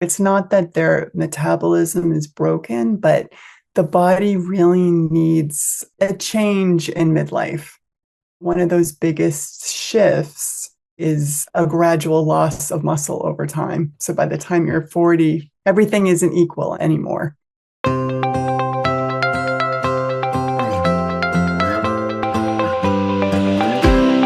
It's not that their metabolism is broken, but the body really needs a change in midlife. One of those biggest shifts is a gradual loss of muscle over time. So by the time you're 40, everything isn't equal anymore.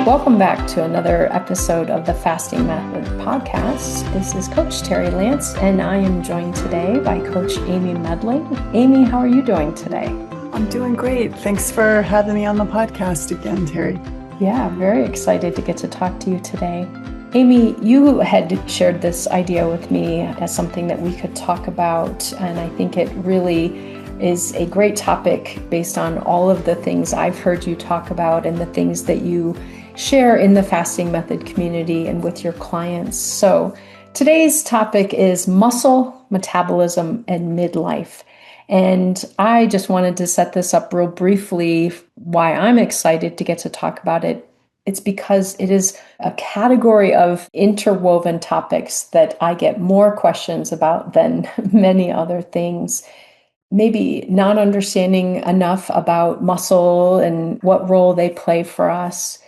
Welcome back to another episode of the Fasting Method podcast. This is Coach Terri Lance, and I am joined today by Coach Amy Medling. Amy, how are you doing today? I'm doing great. Thanks for having me on the podcast again, Terri. Yeah, very excited to get to talk to you today. Amy, you had shared this idea with me as something that we could talk about, and I think it really is a great topic based on all of the things I've heard you talk about and the things that you share in the fasting method community and with your clients. So today's topic is muscle, metabolism, and midlife. And I just wanted to set this up real briefly, why I'm excited to get to talk about it. It's because it is a category of interwoven topics that I get more questions about than many other things. Maybe not understanding enough about muscle and what role they play for us.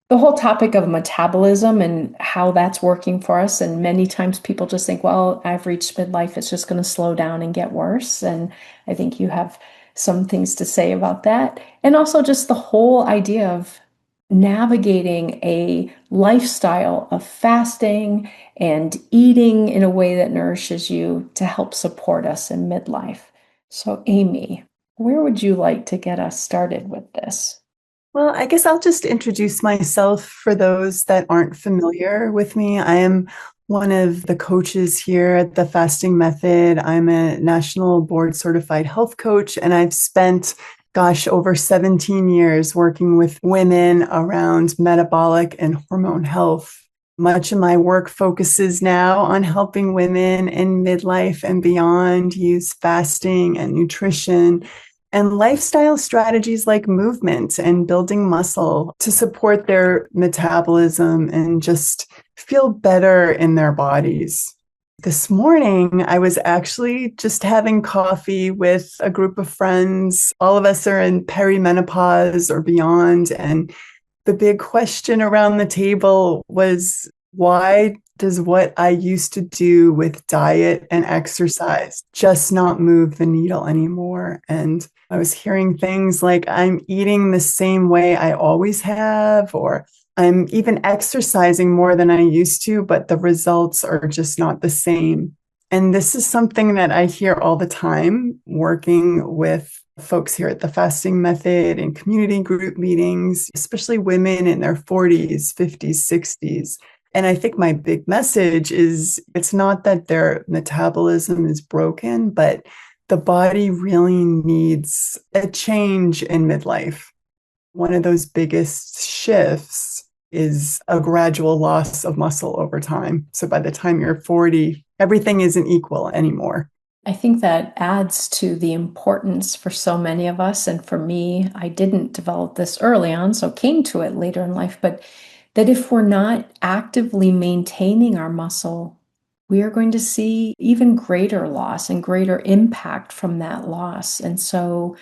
The whole topic of metabolism and how that's working for us. And many times people just think, well, I've reached midlife, it's just going to slow down and get worse. And I think you have some things to say about that. And also just the whole idea of navigating a lifestyle of fasting and eating in a way that nourishes you to help support us in midlife. So Amy, where would you like to get us started with this? Well, I guess I'll just introduce myself for those that aren't familiar with me. I am one of the coaches here at the Fasting Method. I'm a national board certified health coach, and I've spent, over 17 years working with women around metabolic and hormone health. Much of my work focuses now on helping women in midlife and beyond use fasting and nutrition and lifestyle strategies like movement and building muscle to support their metabolism and just feel better in their bodies. This morning, I was actually just having coffee with a group of friends. All of us are in perimenopause or beyond. And the big question around the table was, why does what I used to do with diet and exercise just not move the needle anymore? And I was hearing things like, I'm eating the same way I always have, or I'm even exercising more than I used to, but the results are just not the same. And this is something that I hear all the time working with folks here at the Fasting Method in community group meetings, especially women in their 40s, 50s, 60s. And I think my big message is it's not that their metabolism is broken, but the body really needs a change in midlife. One of those biggest shifts is a gradual loss of muscle over time. So by the time you're 40, everything isn't equal anymore. I think that adds to the importance for so many of us. And for me, I didn't develop this early on, so came to it later in life, but that if we're not actively maintaining our muscle, we are going to see even greater loss and greater impact from that loss. And so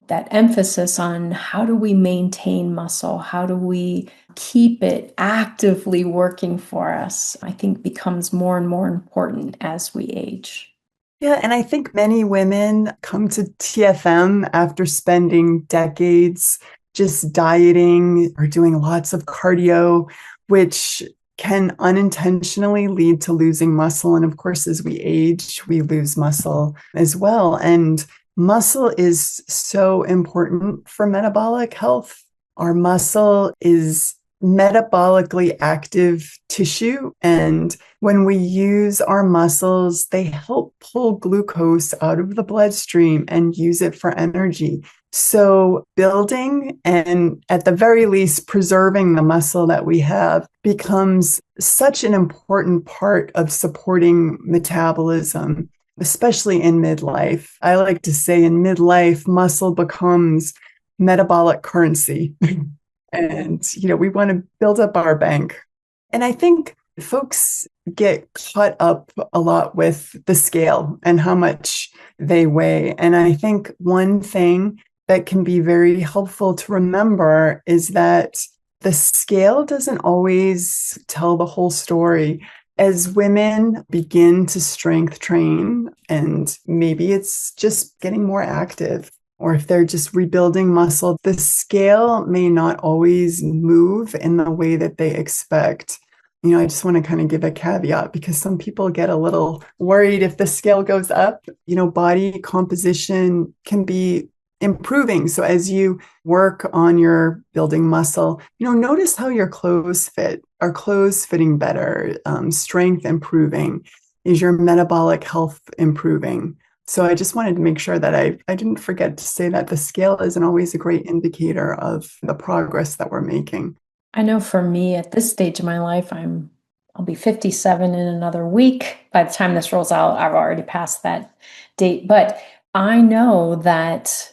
that emphasis on how do we maintain muscle, how do we keep it actively working for us, I think becomes more and more important as we age. Yeah, and I think many women come to TFM after spending decades just dieting or doing lots of cardio, which can unintentionally lead to losing muscle. And of course, as we age, we lose muscle as well. And muscle is so important for metabolic health. Our muscle is metabolically active tissue. And when we use our muscles, they help pull glucose out of the bloodstream and use it for energy. So building and at the very least preserving the muscle that we have becomes such an important part of supporting metabolism, especially in midlife. I like to say in midlife, muscle becomes metabolic currency. And, we want to build up our bank. And I think folks get caught up a lot with the scale and how much they weigh. And I think one thing that can be very helpful to remember is that the scale doesn't always tell the whole story. As women begin to strength train, and maybe it's just getting more active, or if they're just rebuilding muscle, the scale may not always move in the way that they expect. I just want to kind of give a caveat because some people get a little worried if the scale goes up. Body composition can be improving. So as you work on your building muscle, notice how your clothes fit. Are clothes fitting better? Strength improving? Is your metabolic health improving? So I just wanted to make sure that I didn't forget to say that the scale isn't always a great indicator of the progress that we're making. I know for me at this stage of my life, I'll be 57 in another week. By the time this rolls out, I've already passed that date. But I know that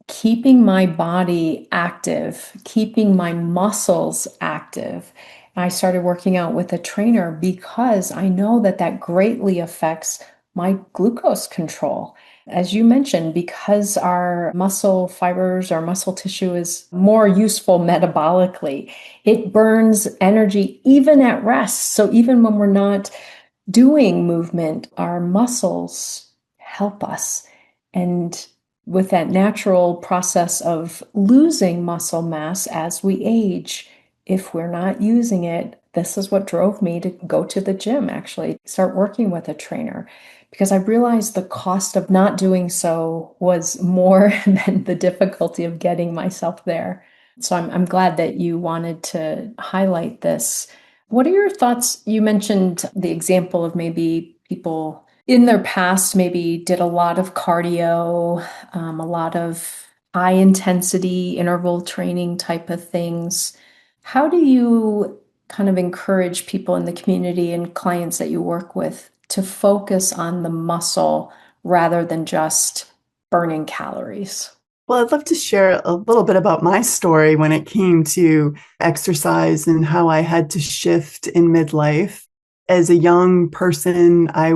keeping my body active, keeping my muscles active. I started working out with a trainer because I know that that greatly affects my glucose control. As you mentioned, because our muscle fibers, our muscle tissue is more useful metabolically, it burns energy even at rest. So even when we're not doing movement, our muscles help us. And with that natural process of losing muscle mass as we age, if we're not using it, this is what drove me to go to the gym, actually, start working with a trainer, because I realized the cost of not doing so was more than the difficulty of getting myself there. So I'm glad that you wanted to highlight this. What are your thoughts? You mentioned the example of maybe people in their past maybe did a lot of cardio, a lot of high intensity interval training type of things. How do you kind of encourage people in the community and clients that you work with to focus on the muscle rather than just burning calories? Well, I'd love to share a little bit about my story when it came to exercise and how I had to shift in midlife. As a young person, I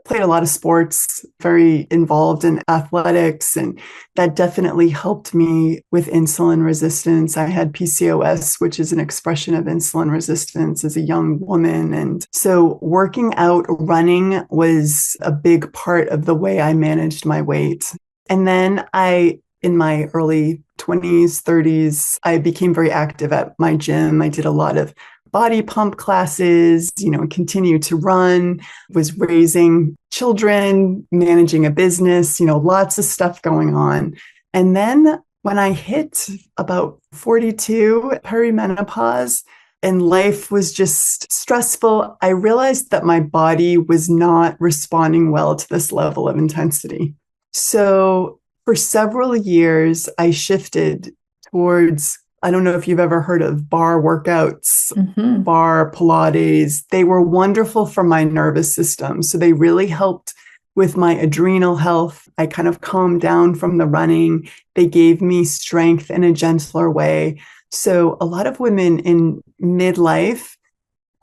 played a lot of sports, very involved in athletics, and that definitely helped me with insulin resistance. I had PCOS, which is an expression of insulin resistance as a young woman. And so working out, running was a big part of the way I managed my weight. And then in my early 20s, 30s, I became very active at my gym. I did a lot of body pump classes, continued to run, was raising children, managing a business, lots of stuff going on. And then when I hit about 42, perimenopause, and life was just stressful, I realized that my body was not responding well to this level of intensity. So for several years, I shifted towards, I don't know if you've ever heard of bar workouts, bar Pilates. They were wonderful for my nervous system. So they really helped with my adrenal health. I kind of calmed down from the running. They gave me strength in a gentler way. So a lot of women in midlife,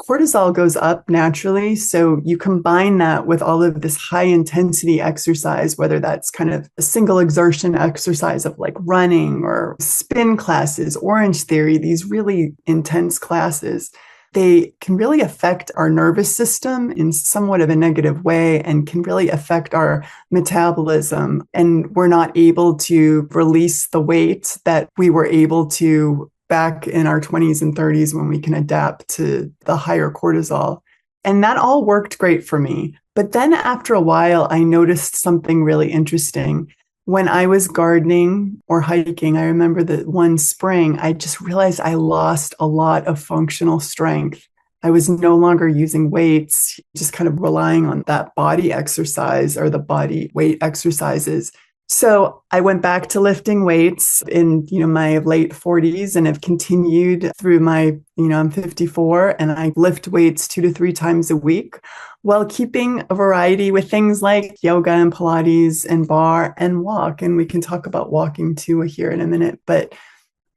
cortisol goes up naturally. So you combine that with all of this high intensity exercise, whether that's kind of a single exertion exercise of like running or spin classes, Orange Theory, these really intense classes, they can really affect our nervous system in somewhat of a negative way and can really affect our metabolism. And we're not able to release the weight that we were able to back in our 20s and 30s when we can adapt to the higher cortisol. And that all worked great for me. But then after a while, I noticed something really interesting. When I was gardening or hiking, I remember that one spring, I just realized I lost a lot of functional strength. I was no longer using weights, just kind of relying on that body exercise or the body weight exercises. So I went back to lifting weights in, my late 40s and have continued through my, I'm 54 and I lift weights 2 to 3 times a week while keeping a variety with things like yoga and Pilates and bar and walk. And we can talk about walking too here in a minute. But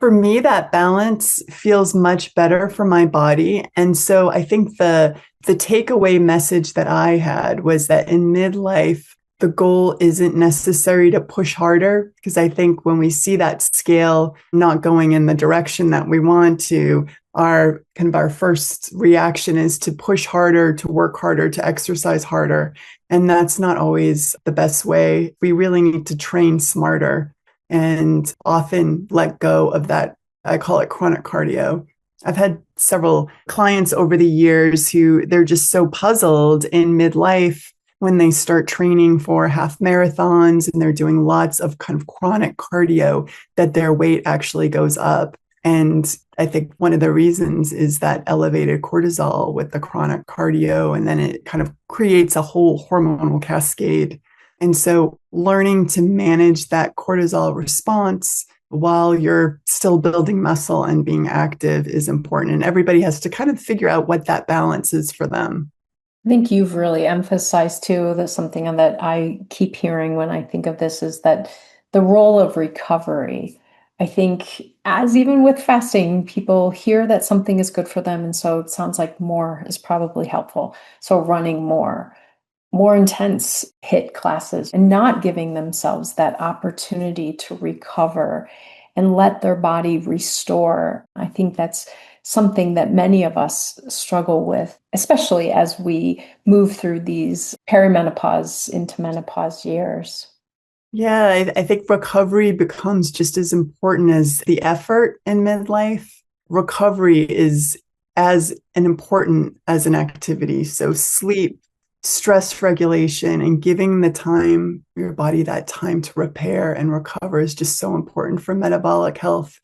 For me, that balance feels much better for my body. And so I think the takeaway message that I had was that in midlife, the goal isn't necessary to push harder, because I think when we see that scale not going in the direction that we want to, our first reaction is to push harder, to work harder, to exercise harder. And that's not always the best way. We really need to train smarter and often let go of that. I call it chronic cardio. I've had several clients over the years who they're just so puzzled in midlife when they start training for half marathons and they're doing lots of kind of chronic cardio that their weight actually goes up. And I think one of the reasons is that elevated cortisol with the chronic cardio, and then it kind of creates a whole hormonal cascade. And so learning to manage that cortisol response while you're still building muscle and being active is important. And everybody has to kind of figure out what that balance is for them. I think you've really emphasized too that something that I keep hearing when I think of this is that the role of recovery. I think as even with fasting, people hear that something is good for them. And so it sounds like more is probably helpful. So running more intense HIIT classes and not giving themselves that opportunity to recover and let their body restore. I think that's something that many of us struggle with, especially as we move through these perimenopause into menopause years. Yeah, I think recovery becomes just as important as the effort in midlife. Recovery is as important as an activity. So sleep, stress regulation, and giving your body that time to repair and recover is just so important for metabolic health.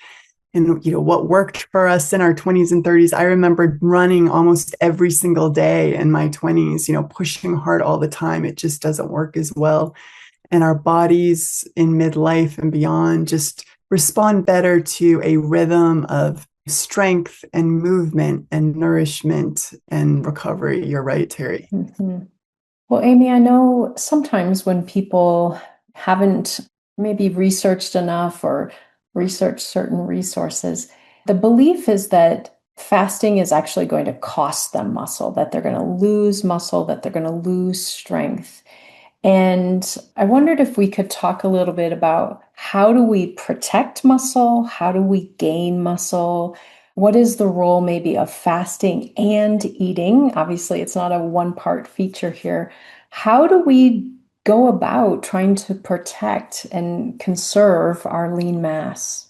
And what worked for us in our 20s and 30s, I remember running almost every single day in my 20s, pushing hard all the time. It just doesn't work as well. And our bodies in midlife and beyond just respond better to a rhythm of strength and movement and nourishment and recovery. You're right, Terri. Mm-hmm. Well, Amy, I know sometimes when people haven't maybe researched enough or researched certain resources, the belief is that fasting is actually going to cost them muscle, that they're going to lose muscle, that they're going to lose strength. And I wondered if we could talk a little bit about how do we protect muscle? How do we gain muscle? What is the role maybe of fasting and eating? Obviously, it's not a one-part feature here. How do we go about trying to protect and conserve our lean mass?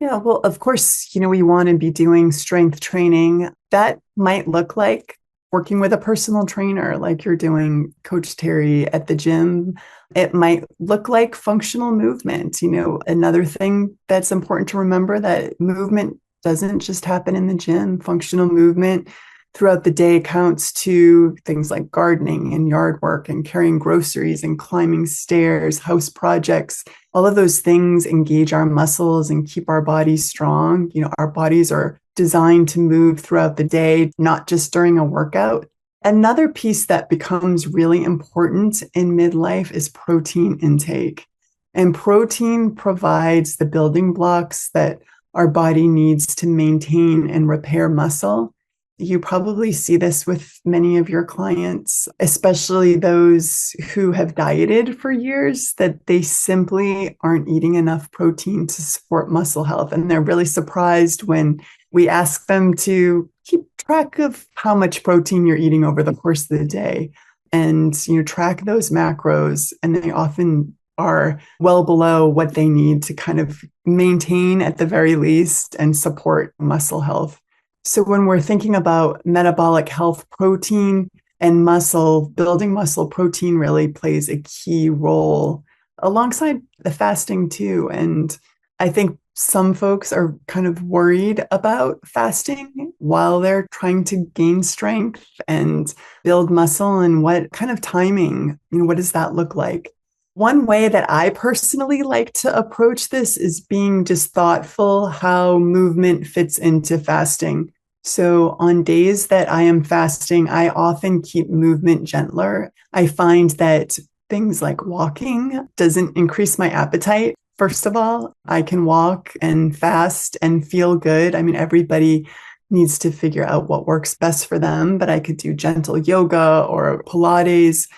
Yeah, well, of course, we want to be doing strength training. That might look like working with a personal trainer like you're doing, Coach Terri, at the gym. It might look like functional movement. Another thing that's important to remember, that movement doesn't just happen in the gym. Functional movement throughout the day counts to things like gardening and yard work and carrying groceries and climbing stairs, house projects. All of those things engage our muscles and keep our bodies strong. Our bodies are designed to move throughout the day, not just during a workout. Another piece that becomes really important in midlife is protein intake. And protein provides the building blocks that our body needs to maintain and repair muscle. You probably see this with many of your clients, especially those who have dieted for years, that they simply aren't eating enough protein to support muscle health. And they're really surprised when we ask them to keep track of how much protein you're eating over the course of the day and track those macros. And they often are well below what they need to kind of maintain at the very least and support muscle health. So when we're thinking about metabolic health, protein and muscle, building muscle, protein really plays a key role alongside the fasting too. And I think some folks are kind of worried about fasting while they're trying to gain strength and build muscle, and what kind of timing, what does that look like? One way that I personally like to approach this is being just thoughtful how movement fits into fasting. So on days that I am fasting, I often keep movement gentler. I find that things like walking doesn't increase my appetite. First of all, I can walk and fast and feel good. I mean, everybody needs to figure out what works best for them, but I could do gentle yoga or Pilates.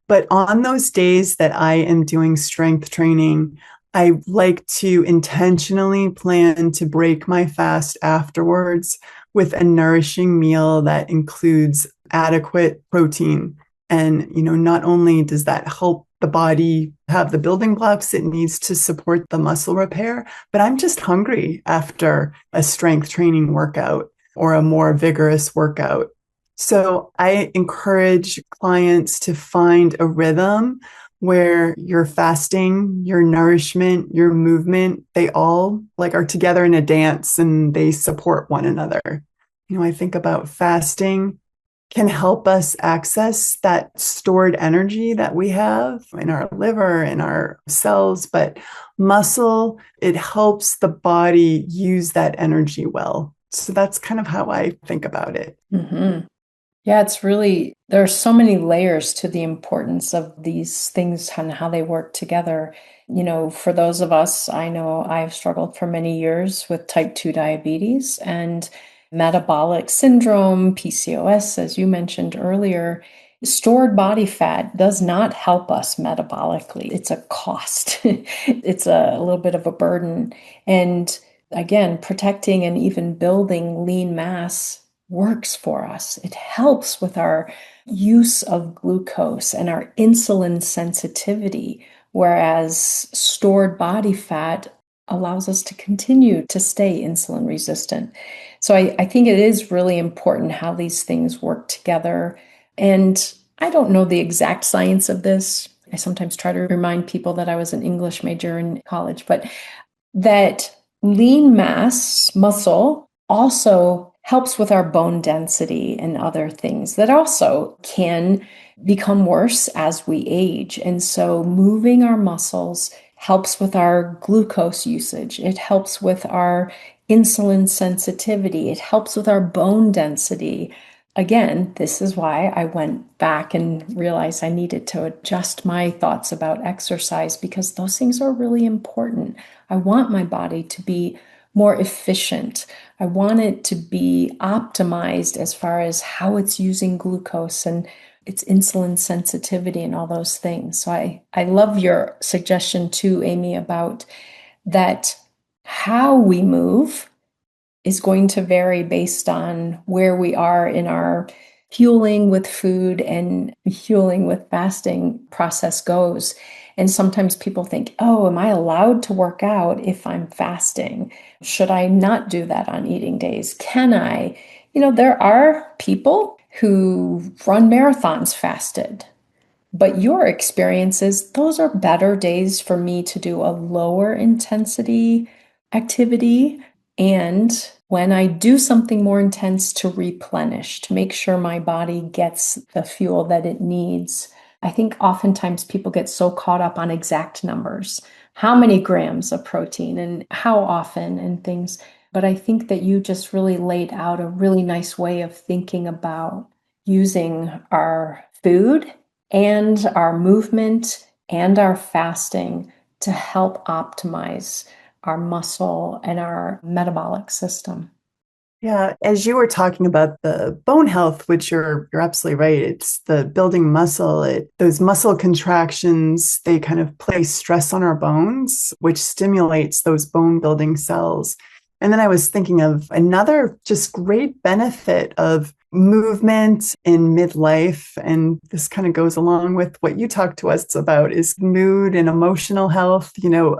But on those days that I am doing strength training, I like to intentionally plan to break my fast afterwards with a nourishing meal that includes adequate protein. And, not only does that help the body have the building blocks it needs to support the muscle repair, but I'm just hungry after a strength training workout or a more vigorous workout. So I encourage clients to find a rhythm where your fasting, your nourishment, your movement, they all are together in a dance and they support one another. I think about fasting can help us access that stored energy that we have in our liver, in our cells, but muscle, it helps the body use that energy well. So that's kind of how I think about it. Mm-hmm. Yeah, there are so many layers to the importance of these things and how they work together. For those of us, I know I've struggled for many years with type 2 diabetes and metabolic syndrome, PCOS, as you mentioned earlier. Stored body fat does not help us metabolically. It's a cost. It's a little bit of a burden. And again, protecting and even building lean mass works for us. It helps with our use of glucose and our insulin sensitivity, whereas stored body fat allows us to continue to stay insulin resistant. So I think it is really important how these things work together. And I don't know the exact science of this. I sometimes try to remind people that I was an English major in college, but that lean mass muscle also helps with our bone density and other things that also can become worse as we age. And so moving our muscles helps with our glucose usage. It helps with our insulin sensitivity. It helps with our bone density. Again, this is why I went back and realized I needed to adjust my thoughts about exercise, because those things are really important. I want my body to be more efficient. I want it to be optimized as far as how it's using glucose and its insulin sensitivity and all those things. So I love your suggestion too, Amy, about that how we move is going to vary based on where we are in our fueling with food and fueling with fasting process goes. And sometimes people think, oh, am I allowed to work out if I'm fasting? Should I not do that on eating days? Can I? There are people who run marathons fasted. But your experiences, those are better days for me to do a lower intensity activity. And when I do something more intense, to replenish, to make sure my body gets the fuel that it needs. I think oftentimes people get so caught up on exact numbers, how many grams of protein and how often and things. But I think that you just really laid out a really nice way of thinking about using our food and our movement and our fasting to help optimize our muscle and our metabolic system. Yeah, as you were talking about the bone health, which you're absolutely right. It's the building muscle. Those muscle contractions, they kind of place stress on our bones, which stimulates those bone building cells. And then I was thinking of another just great benefit of movement in midlife. And this kind of goes along with what you talked to us about is mood and emotional health,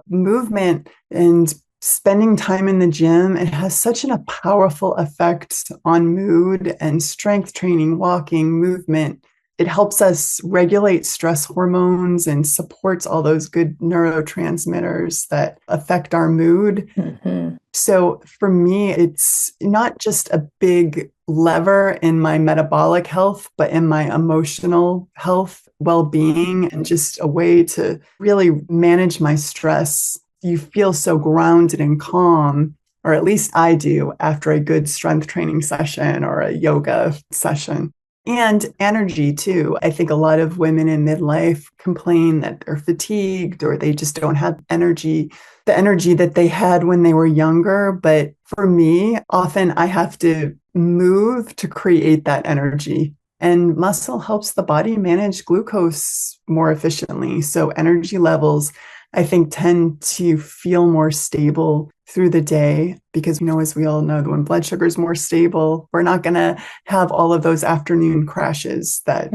movement and spending time in the gym. It has such a powerful effect on mood and strength training, walking, movement. It helps us regulate stress hormones and supports all those good neurotransmitters that affect our mood. Mm-hmm. So for me, it's not just a big lever in my metabolic health, but in my emotional health, well-being, and just a way to really manage my stress. You feel so grounded and calm, or at least I do, after a good strength training session or a yoga session. And energy too. I think a lot of women in midlife complain that they're fatigued or they just don't have energy, the energy that they had when they were younger. But for me, often I have to move to create that energy. And muscle helps the body manage glucose more efficiently. So energy levels, I think, tend to feel more stable through the day because, as we all know, when blood sugar is more stable, we're not going to have all of those afternoon crashes that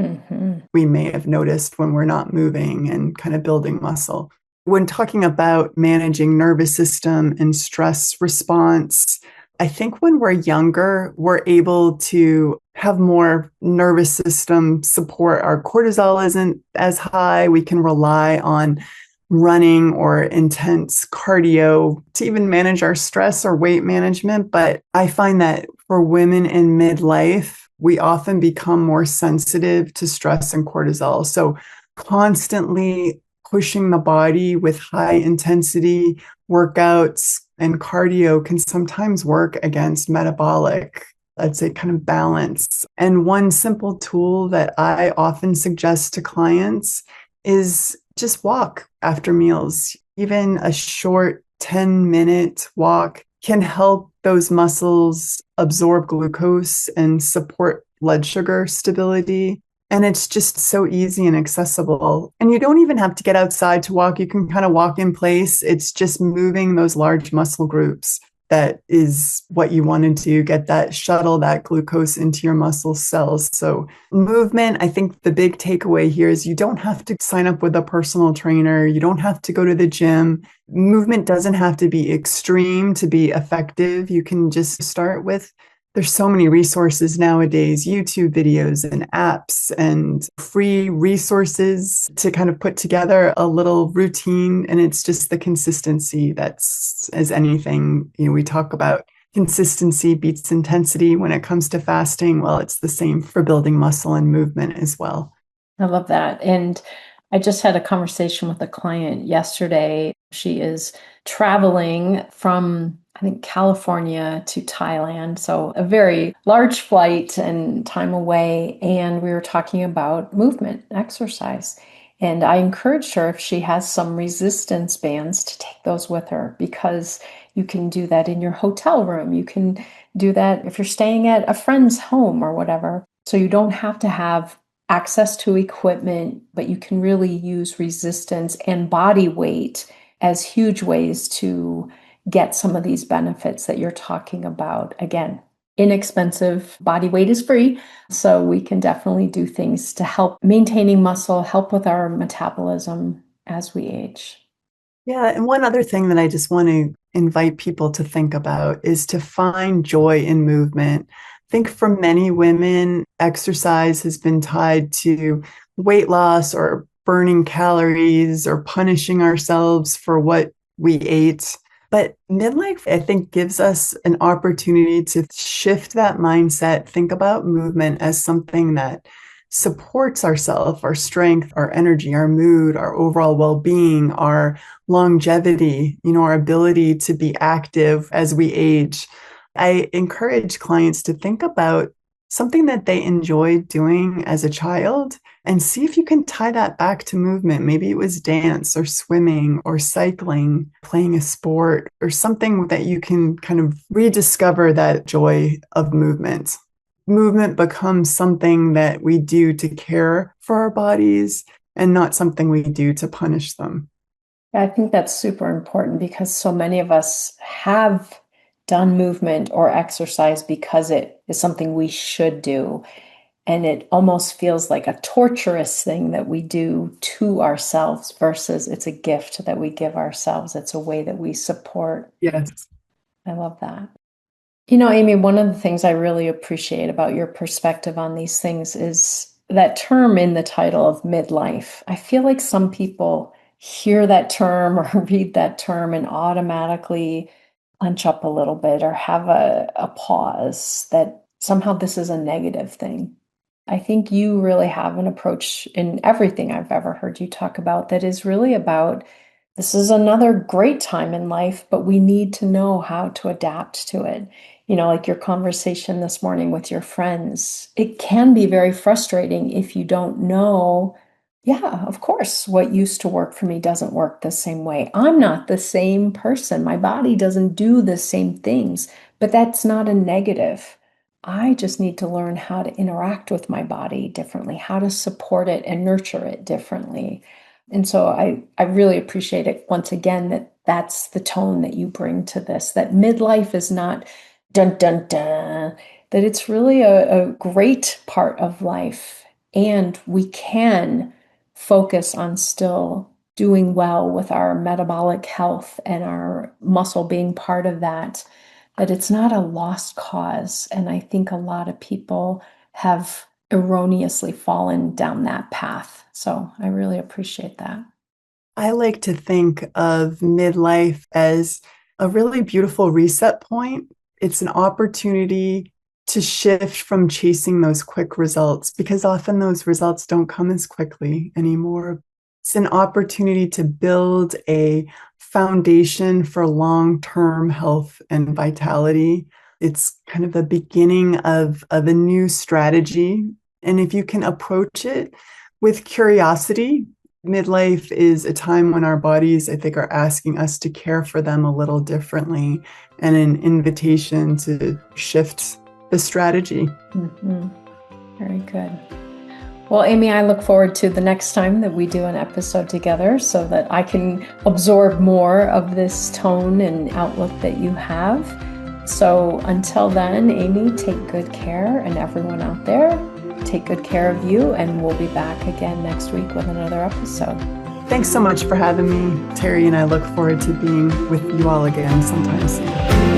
we may have noticed when we're not moving and kind of building muscle. When talking about managing nervous system and stress response, I think when we're younger, we're able to have more nervous system support. Our cortisol isn't as high. We can rely on running or intense cardio to even manage our stress or weight management. But I find that for women in midlife, we often become more sensitive to stress and cortisol. So constantly pushing the body with high intensity workouts and cardio can sometimes work against metabolic, let's say, kind of balance. And one simple tool that I often suggest to clients is just walk after meals. Even a short 10-minute walk can help those muscles absorb glucose and support blood sugar stability. And it's just so easy and accessible. And you don't even have to get outside to walk. You can kind of walk in place. It's just moving those large muscle groups that is what you want to do, get that shuttle, that glucose into your muscle cells. So movement, I think the big takeaway here is you don't have to sign up with a personal trainer. You don't have to go to the gym. Movement doesn't have to be extreme to be effective. You can just start with, there's so many resources nowadays, YouTube videos and apps and free resources to kind of put together a little routine. And it's just the consistency that's, as anything, we talk about consistency beats intensity when it comes to fasting. Well, it's the same for building muscle and movement as well. I love that. And I just had a conversation with a client yesterday. She is traveling from, I think, California to Thailand. So a very large flight and time away. And we were talking about movement, exercise. And I encouraged her, if she has some resistance bands, to take those with her, because you can do that in your hotel room. You can do that if you're staying at a friend's home or whatever. So you don't have to have access to equipment, but you can really use resistance and body weight as huge ways to get some of these benefits that you're talking about. Again, inexpensive, body weight is free. So we can definitely do things to help maintaining muscle, help with our metabolism as we age. Yeah. And one other thing that I just want to invite people to think about is to find joy in movement. I think for many women, exercise has been tied to weight loss or burning calories or punishing ourselves for what we ate. But midlife, I think, gives us an opportunity to shift that mindset, think about movement as something that supports ourselves, our strength, our energy, our mood, our overall well-being, our longevity, our ability to be active as we age. I encourage clients to think about something that they enjoyed doing as a child and see if you can tie that back to movement. Maybe it was dance or swimming or cycling, playing a sport, or something that you can kind of rediscover that joy of movement. Movement becomes something that we do to care for our bodies and not something we do to punish them. I think that's super important, because so many of us have done movement or exercise because it is something we should do. And it almost feels like a torturous thing that we do to ourselves versus it's a gift that we give ourselves. It's a way that we support. Yes. I love that. Amy, one of the things I really appreciate about your perspective on these things is that term in the title of midlife. I feel like some people hear that term or read that term and automatically clench up a little bit or have a pause that somehow this is a negative thing. I think you really have an approach in everything I've ever heard you talk about that is really about this is another great time in life, but we need to know how to adapt to it. Like your conversation this morning with your friends, it can be very frustrating if you don't know. Yeah, of course, what used to work for me doesn't work the same way. I'm not the same person. My body doesn't do the same things, but that's not a negative. I just need to learn how to interact with my body differently, how to support it and nurture it differently. And so I really appreciate it once again that that's the tone that you bring to this, that midlife is not dun dun dun, that it's really a great part of life. And we can focus on still doing well with our metabolic health and our muscle being part of that, that it's not a lost cause. And I think a lot of people have erroneously fallen down that path. So I really appreciate that. I like to think of midlife as a really beautiful reset point. It's an opportunity to shift from chasing those quick results because often those results don't come as quickly anymore. It's an opportunity to build a foundation for long-term health and vitality. It's kind of the beginning of a new strategy. And if you can approach it with curiosity, midlife is a time when our bodies, I think, are asking us to care for them a little differently and an invitation to shift the strategy. Mm-hmm. Very good. Well, Amy, I look forward to the next time that we do an episode together so that I can absorb more of this tone and outlook that you have. So until then, Amy, take good care, and everyone out there, take good care of you, and we'll be back again next week with another episode. Thanks so much for having me, Terri, and I look forward to being with you all again sometime soon.